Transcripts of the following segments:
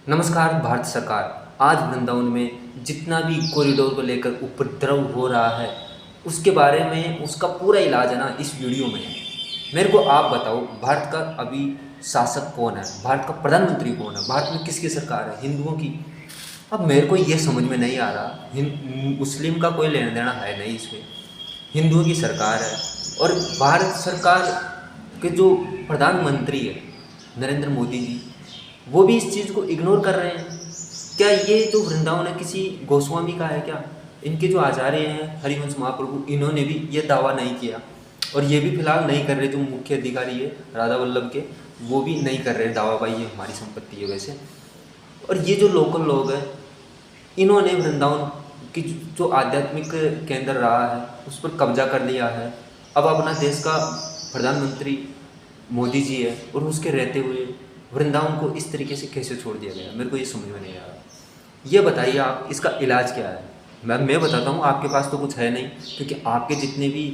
नमस्कार। भारत सरकार आज वृंदावन में जितना भी कॉरिडोर को लेकर उपद्रव हो रहा है उसके बारे में उसका पूरा इलाज है ना इस वीडियो में है। मेरे को आप बताओ, भारत का अभी शासक कौन है, भारत का प्रधानमंत्री कौन है, भारत में किसकी सरकार है, हिंदुओं की? अब मेरे को ये समझ में नहीं आ रहा, मुस्लिम का कोई लेना देना है नहीं इसमें, हिंदुओं की सरकार है। और भारत सरकार के जो प्रधानमंत्री है नरेंद्र मोदी जी, वो भी इस चीज़ को इग्नोर कर रहे हैं। क्या ये जो वृंदावन है किसी गोस्वामी का है क्या? इनके जो आचार्य हैं हरिवंश महाप्रभु, इन्होंने भी ये दावा नहीं किया और ये भी फिलहाल नहीं कर रहे। जो मुख्य अधिकारी है राधा वल्लभ के, वो भी नहीं कर रहे दावा भाई ये हमारी संपत्ति है वैसे। और ये जो लोकल लोग हैं, इन्होंने वृंदावन की जो आध्यात्मिक केंद्र रहा है उस पर कब्जा कर लिया है। अब अपना देश का प्रधानमंत्री मोदी जी है और उसके रहते हुए वृंदावन को इस तरीके से कैसे छोड़ दिया गया, मेरे को ये समझ में नहीं आ रहा। ये बताइए आप, इसका इलाज क्या है? मैं बताता हूँ, आपके पास तो कुछ है नहीं, क्योंकि आपके जितने भी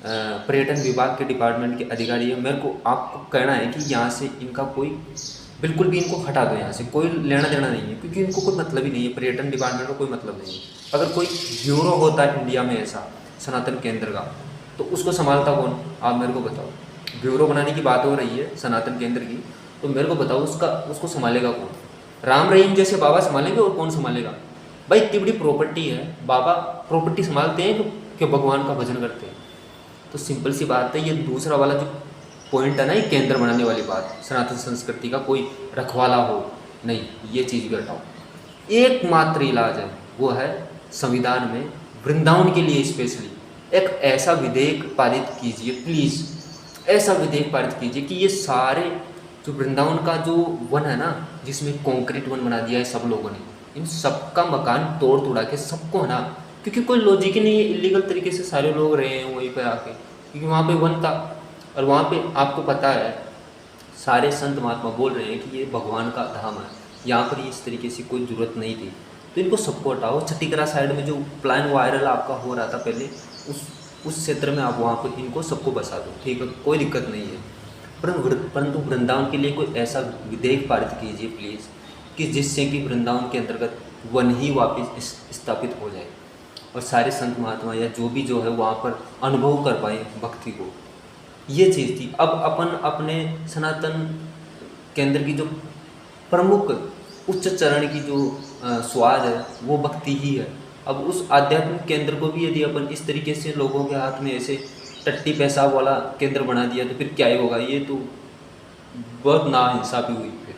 पर्यटन विभाग के डिपार्टमेंट के अधिकारी हैं, मेरे को आपको कहना है कि यहाँ से इनका कोई बिल्कुल भी इनको हटा दो, यहाँ से कोई लेना देना नहीं है, क्योंकि इनको कोई मतलब ही नहीं है, पर्यटन डिपार्टमेंट का कोई मतलब नहीं है। अगर कोई ब्यूरो होता है इंडिया में ऐसा सनातन केंद्र का, तो उसको संभालता कौन, आप मेरे को बताओ। ब्यूरो बनाने की बात हो रही है सनातन केंद्र की, तो मेरे को बताओ उसको संभालेगा कौन? राम रहीम जैसे बाबा संभालेंगे और कौन संभालेगा? भाई इतनी बड़ी प्रॉपर्टी है, बाबा प्रॉपर्टी संभालते हैं कि भगवान का भजन करते हैं? तो सिंपल सी बात है, ये दूसरा वाला जो पॉइंट है ना, ये केंद्र बनाने वाली बात, सनातन संस्कृति का कोई रखवाला हो नहीं, ये चीज़ भी हटाओ। एकमात्र इलाज है वो है संविधान में वृंदावन के लिए स्पेशली एक ऐसा विधेयक पारित कीजिए प्लीज़, ऐसा विधेयक पारित कीजिए कि ये सारे जो वृंदावन का जो वन है ना, जिसमें कंक्रीट वन बना दिया है सब लोगों ने, इन सबका मकान तोड़ तोड़ा के सबको है ना, क्योंकि कोई लॉजिक ही नहीं है, इलीगल तरीके से सारे लोग रहे हैं वहीं पर आके, क्योंकि वहाँ पे वन था। और वहाँ पे आपको पता है सारे संत महात्मा बोल रहे हैं कि ये भगवान का धाम है, यहाँ पर इस तरीके से कोई ज़रूरत नहीं थी। तो इनको सबको हटाओ। छत्तीसगढ़ साइड में जो प्लान वायरल आपका हो रहा था पहले, उस क्षेत्र में आप वहाँ पर इनको सबको बसा दो, ठीक है, कोई दिक्कत नहीं है। परंतु वृंदावन के लिए कोई ऐसा विधेयक पारित कीजिए प्लीज़, कि जिससे कि वृंदावन के अंतर्गत वन ही वापस स्थापित हो जाए और सारे संत महात्मा या जो भी जो है वहाँ पर अनुभव कर पाए भक्ति को। ये चीज़ थी। अब अपन अपने सनातन केंद्र की जो प्रमुख उच्च चरण की जो स्वाद है वो भक्ति ही है। अब उस आध्यात्मिक केंद्र को भी यदि अपन इस तरीके से लोगों के हाथ में ऐसे टट्टी पेशाब वाला केंद्र बना दिया तो फिर क्या ही होगा? ये तो बहुत नाइंसाफ़ी हुई फिर।